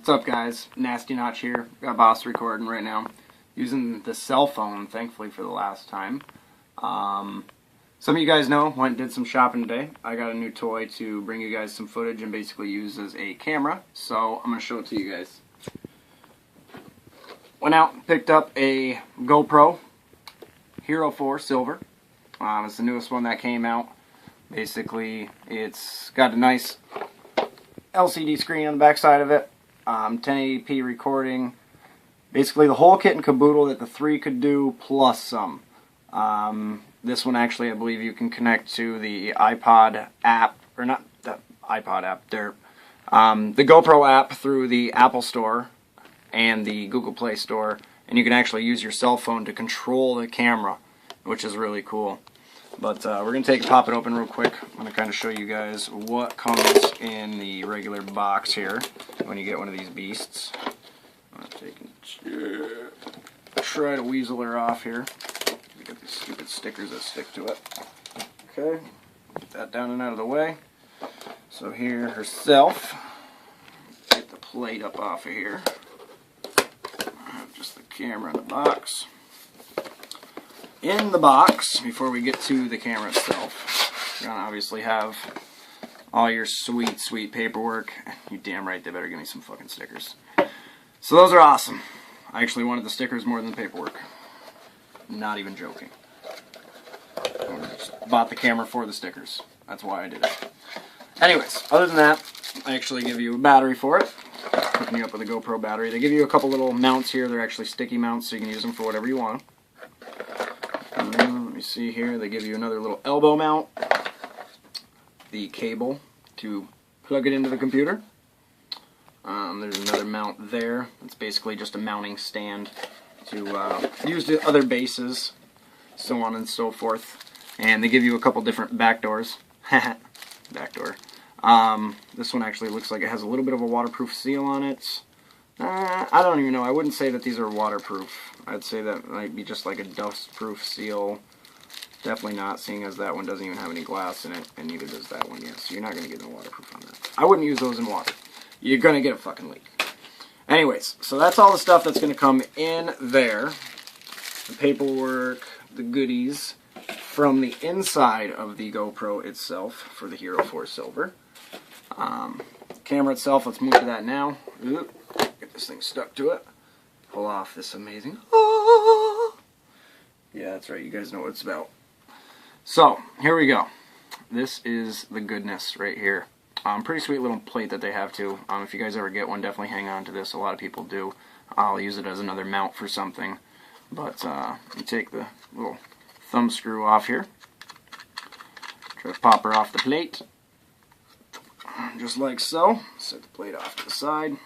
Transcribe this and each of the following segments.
What's up, guys? Nasty Notch here. Got Boss recording right now. Using the cell phone, thankfully, for the last time. Some of you guys know, went and did some shopping today. I got a new toy to bring you guys some footage and basically use as a camera. So I'm going to show it to you guys. Went out and picked up a GoPro Hero 4 Silver. It's the newest one that came out. Basically, it's got a nice LCD screen on the back side of it. 1080p recording. Basically the whole kit and caboodle that the 3 could do, plus some. This one actually, I believe you can connect to the iPod app, or not the iPod app, the GoPro app through the Apple Store and the Google Play Store, and you can actually use your cell phone to control the camera, which is really cool. But we're going to pop it open real quick. I'm going to kind of show you guys what comes in the regular box here when you get one of these beasts. I'm going to try to weasel her off here. We got these stupid stickers that stick to it. Okay, get that down and out of the way. So here, herself. Get the plate up off of here. Just the camera in the box. In the box, before we get to the camera itself, you're going to obviously have all your sweet, sweet paperwork. You damn right they better give me some fucking stickers. So those are awesome. I actually wanted the stickers more than the paperwork. Not even joking. I just bought the camera for the stickers. That's why I did it. Anyways, other than that, I actually give you a battery for it. Hooking you up with a GoPro battery. They give you a couple little mounts here. They're actually sticky mounts, so you can use them for whatever you want. Let me see here, they give you another little elbow mount, the cable to plug it into the computer. There's another mount there. It's basically just a mounting stand to use to other bases, so on and so forth. And they give you a couple different back doors. Backdoor. This one actually looks like it has a little bit of a waterproof seal on it. I don't even know. I wouldn't say that these are waterproof. I'd say that might be just like a dust-proof seal. Definitely not, seeing as that one doesn't even have any glass in it, and neither does that one yet. So you're not going to get no waterproof on that. I wouldn't use those in water. You're going to get a fucking leak. Anyways, so that's all the stuff that's going to come in there. The paperwork, the goodies from the inside of the GoPro itself for the Hero 4 Silver. Camera itself, let's move to that now. Oop. Get this thing stuck to it. Pull off this amazing. Oh! Yeah, that's right. You guys know what it's about. So, here we go. This is the goodness right here. Pretty sweet little plate that they have too. If you guys ever get one, definitely hang on to this. A lot of people do. I'll use it as another mount for something. But you take the little thumb screw off here. Try to pop her off the plate. Just like so. Set the plate off to the side.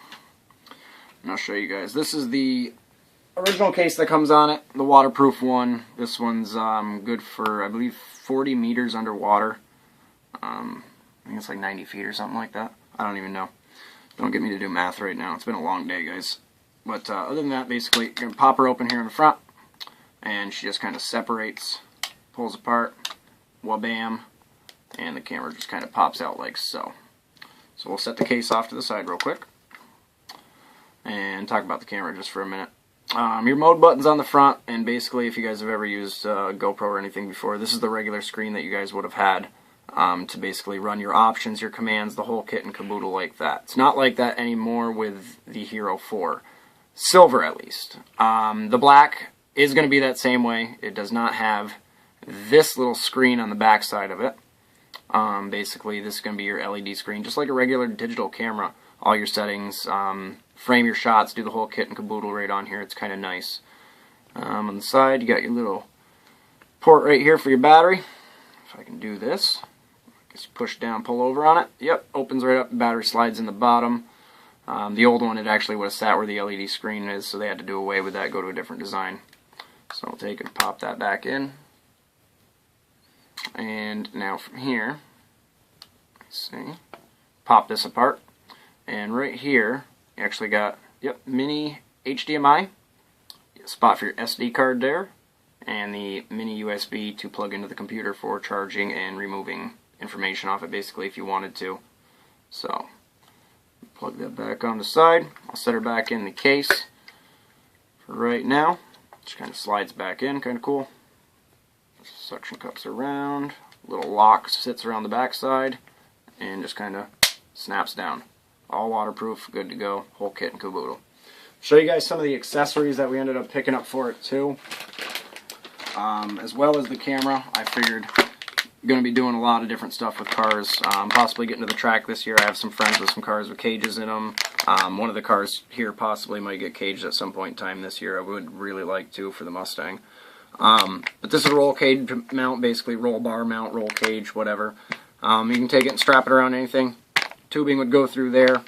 And I'll show you guys. This is the original case that comes on it, the waterproof one. This one's good for, I believe, 40 meters underwater. I think it's like 90 feet or something like that. I don't even know. Don't get me to do math right now. It's been a long day, guys. But other than that, basically, you're going to pop her open here in the front, and she just kind of separates, pulls apart, wha-bam, and the camera just kind of pops out like so. So we'll set the case off to the side real quick and talk about the camera just for a minute. Your mode button's on the front, and basically if you guys have ever used GoPro or anything before, this is the regular screen that you guys would have had to basically run your options, your commands, the whole kit and caboodle like that. It's not like that anymore with the Hero 4. Silver, at least. The black is going to be that same way. It does not have this little screen on the back side of it. Basically, this is going to be your LED screen, just like a regular digital camera. All your settings, frame your shots, do the whole kit and caboodle right on here. It's kind of nice. On the side, you got your little port right here for your battery. If I can do this, just push down, pull over on it. Yep, opens right up. The battery slides in the bottom. The old one, it actually would have sat where the LED screen is, so they had to do away with that, go to a different design. So I'll take and pop that back in. And now from here, let's see, pop this apart. And right here, you actually got, yep, mini HDMI, spot for your SD card there, and the mini USB to plug into the computer for charging and removing information off it, basically, if you wanted to. So, Plug that back on the side. I'll set her back in the case for right now. Just kind of slides back in, kind of cool. Suction cups around, little lock sits around the back side, and just kind of snaps down. All waterproof, good to go, whole kit and caboodle. Show you guys some of the accessories that we ended up picking up for it too. As well as the camera. I figured I'm going to be doing a lot of different stuff with cars, possibly getting to the track this year. I have some friends with some cars with cages in them. One of the cars here possibly might get caged at some point in time this year. I would really like to for the Mustang. But this is a roll cage mount, basically roll bar mount, roll cage, whatever. You can take it and strap it around anything. Tubing would go through there,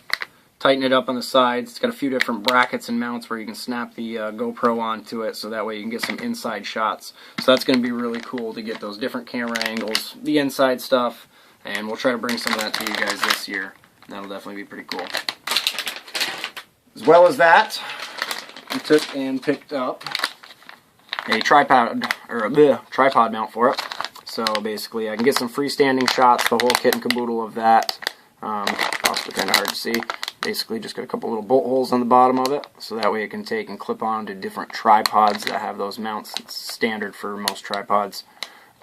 tighten it up on the sides. It's got a few different brackets and mounts where you can snap the GoPro onto it, so that way you can get some inside shots. So that's going to be really cool to get those different camera angles, the inside stuff, and we'll try to bring some of that to you guys this year. That'll definitely be pretty cool. As well as that, we took and picked up a tripod mount for it. So basically I can get some freestanding shots, the whole kit and caboodle of that. Also kind of hard to see. Basically just got a couple little bolt holes on the bottom of it, so that way it can take and clip on to different tripods that have those mounts. It's standard for most tripods.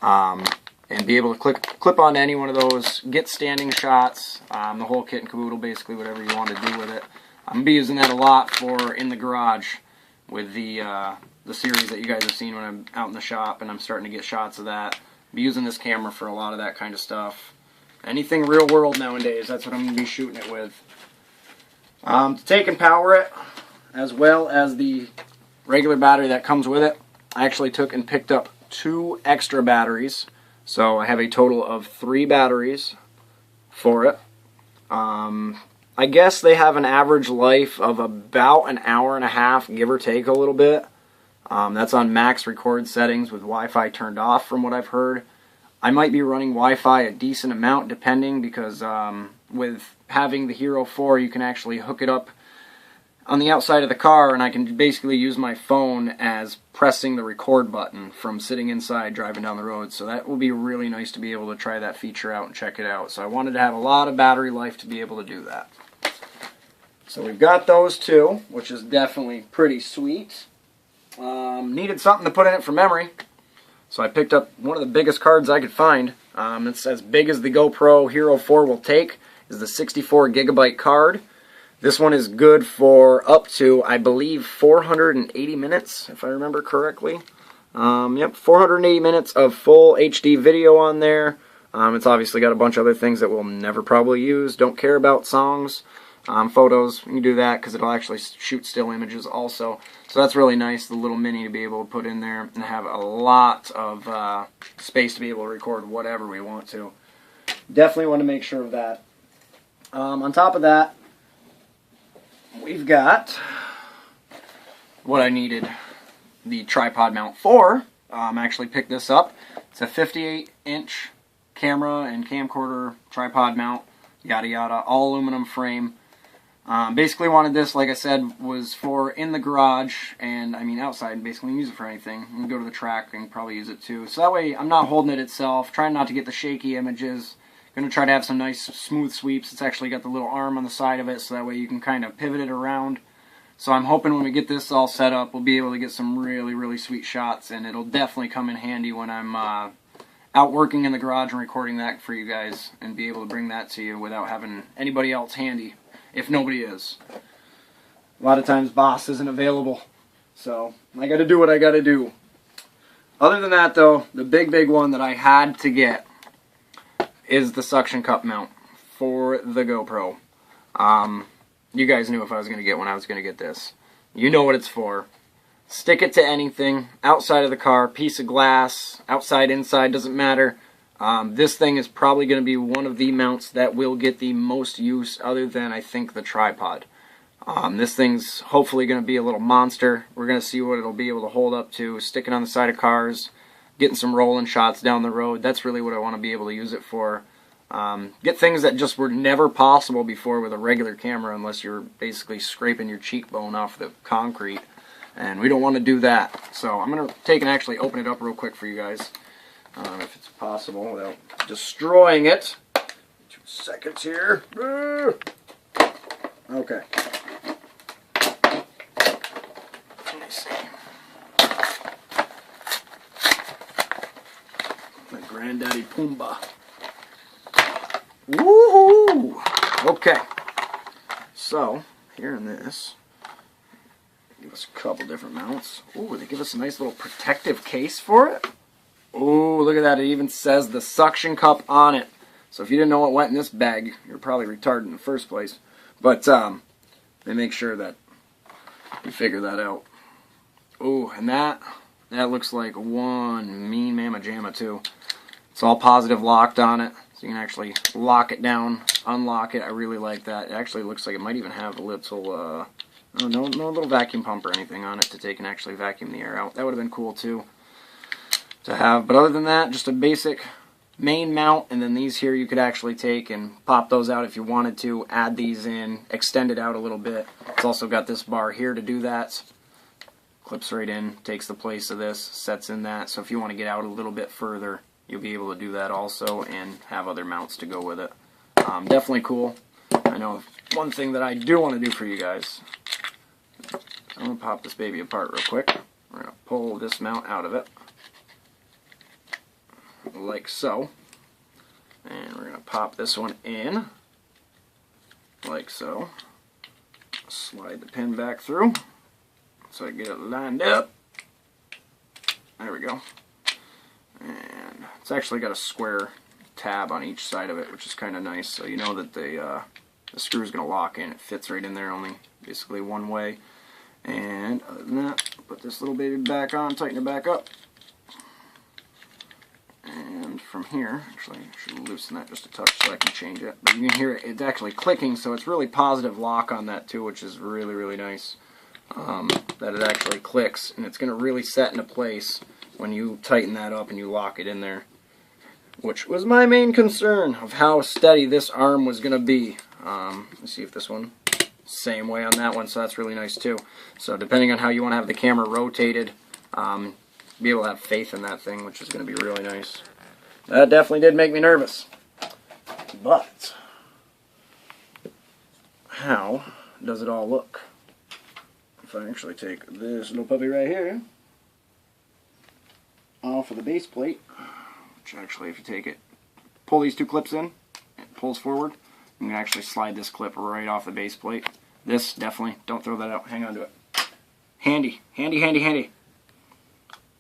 And be able to clip on any one of those, get standing shots, the whole kit and caboodle, basically whatever you want to do with it. I'm going to be using that a lot for in the garage with the series that you guys have seen when I'm out in the shop, and I'm starting to get shots of that. I'll be using this camera for a lot of that kind of stuff. Anything real world nowadays, that's what I'm going to be shooting it with. To take and power it, as well as the regular battery that comes with it, I actually took and picked up 2 extra batteries. So I have a total of 3 batteries for it. I guess they have an average life of about an hour and a half, give or take a little bit. That's on max record settings with Wi-Fi turned off from what I've heard. I might be running Wi-Fi a decent amount depending, because with having the Hero 4 you can actually hook it up on the outside of the car, and I can basically use my phone as pressing the record button from sitting inside driving down the road. So that will be really nice to be able to try that feature out and check it out. So I wanted to have a lot of battery life to be able to do that. So we've got those 2, which is definitely pretty sweet. Needed something to put in it for memory, so I picked up one of the biggest cards I could find. It's as big as the GoPro Hero 4 will take, is the 64 gigabyte card. This one is good for up to, I believe, 480 minutes, if I remember correctly. Yep, 480 minutes of full HD video on there. It's obviously got a bunch of other things that we'll never probably use. Don't care about songs. Photos, you can do that because it'll actually shoot still images also. So that's really nice, the little mini to be able to put in there and have a lot of space to be able to record whatever we want to. Definitely want to make sure of that. On top of that, we've got what I needed the tripod mount for. Actually picked this up. It's a 58-inch camera and camcorder tripod mount, yada yada, all aluminum frame. Basically wanted this, like I said, was for in the garage, and I mean outside, basically use it for anything. You can go to the track and probably use it too. So that way I'm not holding it itself, trying not to get the shaky images. Going to try to have some nice smooth sweeps. It's actually got the little arm on the side of it, so that way you can kind of pivot it around. So I'm hoping when we get this all set up, we'll be able to get some really, really sweet shots, and it'll definitely come in handy when I'm out working in the garage and recording that for you guys, and be able to bring that to you without having anybody else handy, if nobody is. A lot of times boss isn't available, so I got to do what I got to do. Other than that though, the big one that I had to get is the suction cup mount for the GoPro. You guys knew if I was going to get one, I was going to get this. You know what it's for. Stick it to anything, outside of the car, piece of glass, outside, inside, doesn't matter. This thing is probably going to be one of the mounts that will get the most use, other than, I think, the tripod. This thing's hopefully going to be a little monster. We're going to see what it'll be able to hold up to, sticking on the side of cars, getting some rolling shots down the road. That's really what I want to be able to use it for. Get things that just were never possible before with a regular camera, unless you're basically scraping your cheekbone off the concrete. And we don't want to do that. So I'm going to take and actually open it up real quick for you guys, if it's possible, without destroying it. 2 seconds here. Okay. Let me see. My granddaddy Pumbaa. Woohoo! Okay. So, here in this, give us a couple different mounts. Ooh, they give us a nice little protective case for it. Ooh, look at that. It even says the suction cup on it. So if you didn't know what went in this bag, you're probably retarded in the first place. But they make sure that you figure that out. Ooh, and that looks like one mean mamma jamma too. It's all positive locked on it. So you can actually lock it down, unlock it. I really like that. It actually looks like it might even have a little, no little vacuum pump or anything on it to take and actually vacuum the air out. That would have been cool too to have. But other than that, just a basic main mount, and then these here you could actually take and pop those out if you wanted to, add these in, extend it out a little bit. It's also got this bar here to do that. Clips right in, takes the place of this, sets in that. So if you want to get out a little bit further, you'll be able to do that also and have other mounts to go with it. Definitely cool. I know one thing that I do want to do for you guys. I'm going to pop this baby apart real quick. We're going to pull this mount out of it. Like so. And we're going to pop this one in. Like so. Slide the pin back through so I get it lined up. There we go. And it's actually got a square tab on each side of it, which is kind of nice, so you know that the screw is going to lock in. It fits right in there, only basically one way. And other than that, put this little baby back on, tighten it back up. And from here, actually I should loosen that just a touch so I can change it. But you can hear it, it's actually clicking, so it's really positive lock on that too, which is really, really nice. That it actually clicks, and it's going to really set into place when you tighten that up and you lock it in there, which was my main concern of how steady this arm was going to be. Let's see if this one, same way on that one, so that's really nice too. So depending on how you want to have the camera rotated, be able to have faith in that thing, which is going to be really nice. That definitely did make me nervous. But how does it all look? If I actually take this little puppy right here off of the base plate, which actually if you take it, pull these two clips in, it pulls forward, you can actually slide this clip right off the base plate. This definitely, don't throw that out, hang on to it. Handy, handy, handy, handy.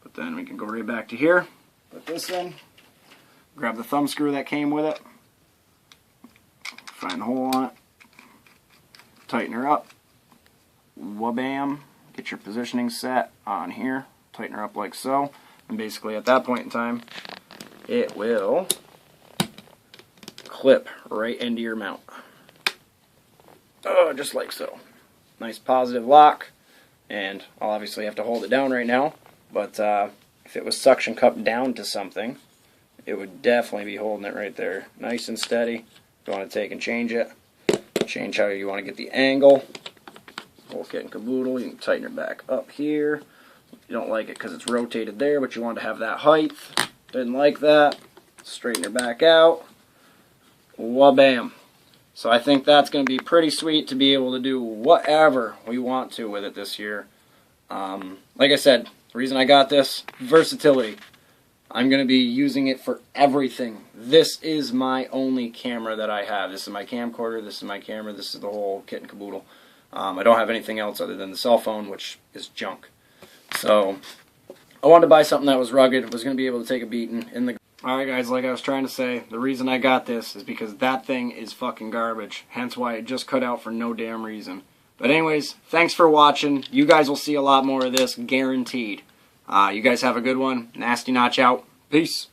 But then we can go right back to here, put this in, grab the thumb screw that came with it, find the hole on it, tighten her up, wha-bam, get your positioning set on here, tighten her up like so, and basically at that point in time, it will clip right into your mount. Oh, just like so. Nice positive lock, and I'll obviously have to hold it down right now, but if it was suction cupped down to something, it would definitely be holding it right there. Nice and steady. If you want to take and change it, change how you want to get the angle. Whole kit and caboodle. You can tighten it back up here. You don't like it because it's rotated there, but you want to have that height. Didn't like that. Straighten it back out. Wha-bam. So I think that's going to be pretty sweet to be able to do whatever we want to with it this year. Like I said, the reason I got this, versatility. I'm going to be using it for everything. This is my only camera that I have. This is my camcorder, this is my camera, this is the whole kit and caboodle. I don't have anything else other than the cell phone, which is junk. So, I wanted to buy something that was rugged, was going to be able to take a beating in the... Alright guys, like I was trying to say, the reason I got this is because that thing is fucking garbage. Hence why it just cut out for no damn reason. But anyways, thanks for watching. You guys will see a lot more of this, guaranteed. You guys have a good one. Nasty Notch out. Peace.